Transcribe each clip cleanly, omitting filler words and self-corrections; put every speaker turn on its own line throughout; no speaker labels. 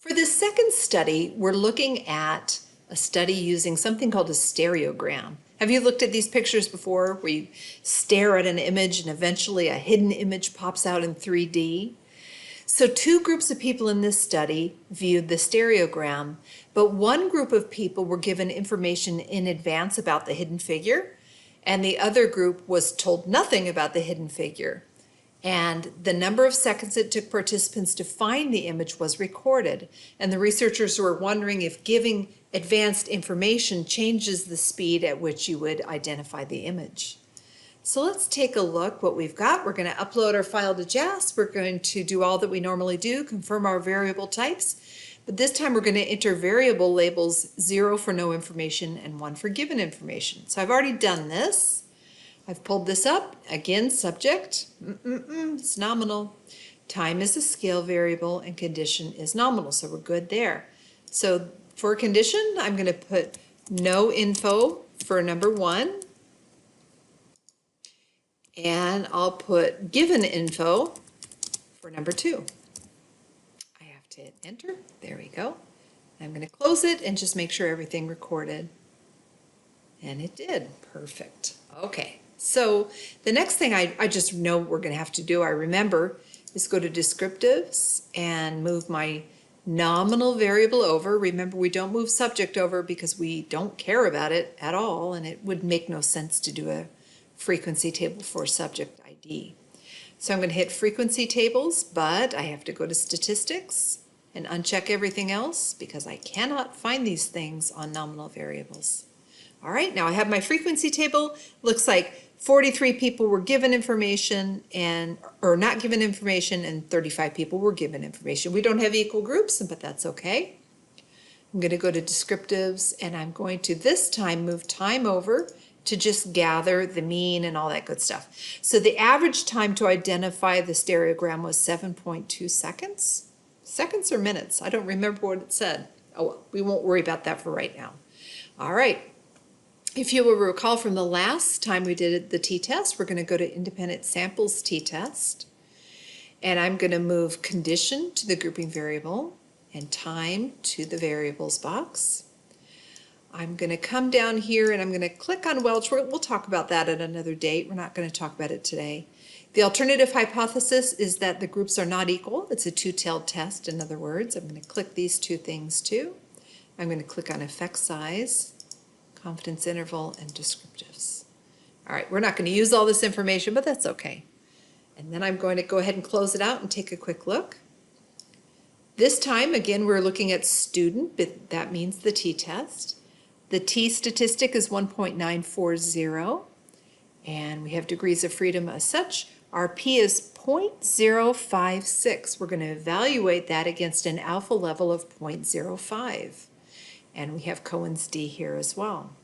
For this second study, we're looking at a study using something called a stereogram. Have you looked at these pictures before where you stare at an image and eventually a hidden image pops out in 3D? So two groups of people in this study viewed the stereogram, but one group of people were given information in advance about the hidden figure, and the other group was told nothing about the hidden figure. And the number of seconds it took participants to find the image was recorded. And the researchers were wondering if giving advanced information changes the speed at which you would identify the image. So let's take a look what we've got. We're going to upload our file to JAS. We're going to do all that we normally do, confirm our variable types. But this time we're going to enter variable labels 0 for no information and 1 for given information. So I've already done this. I've pulled this up. Again, subject, it's nominal. Time is a scale variable and condition is nominal, so we're good there. So for condition, I'm going to put no info for number 1. And I'll put given info for number 2. I have to hit enter. There we go. I'm going to close it and just make sure everything recorded. And it did. Perfect. Okay. So the next thing I just know we're going to have to do, I remember, is go to descriptives and move my nominal variable over. Remember, we don't move subject over because we don't care about it at all, and it would make no sense to do a frequency table for subject ID. So I'm going to hit frequency tables, but I have to go to statistics and uncheck everything else because I cannot find these things on nominal variables. All right, now I have my frequency table. Looks like 43 people were given information or not given information, and 35 people were given information. We don't have equal groups, but that's okay. I'm going to go to descriptives, and I'm going to this time move time over to just gather the mean and all that good stuff. So the average time to identify the stereogram was 7.2 seconds. Seconds or minutes? I don't remember what it said. Oh well, we won't worry about that for right now. All right. If you will recall from the last time we did the t-test, we're going to go to independent samples t-test. And I'm going to move condition to the grouping variable and time to the variables box. I'm going to come down here and I'm going to click on Welch. We'll talk about that at another date. We're not going to talk about it today. The alternative hypothesis is that the groups are not equal. It's a two-tailed test, in other words. I'm going to click these two things too. I'm going to click on effect size, confidence interval, and descriptives. All right, we're not going to use all this information, but that's okay. And then I'm going to go ahead and close it out and take a quick look. This time, again, we're looking at student, but that means the t-test. The t statistic is 1.940, and we have degrees of freedom as such. Our p is 0.056. We're going to evaluate that against an alpha level of 0.05. And we have Cohen's d here as well.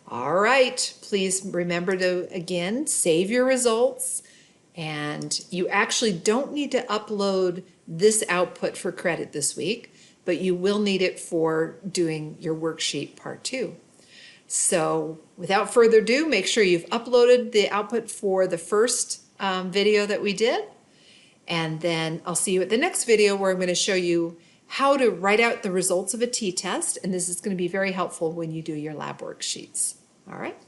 All right, please remember to, again, save your results. And you actually don't need to upload this output for credit this week, but you will need it for doing your worksheet part 2. So without further ado, make sure you've uploaded the output for the first video that we did. And then I'll see you at the next video where I'm going to show you how to write out the results of a t-test. And this is going to be very helpful when you do your lab worksheets. All right.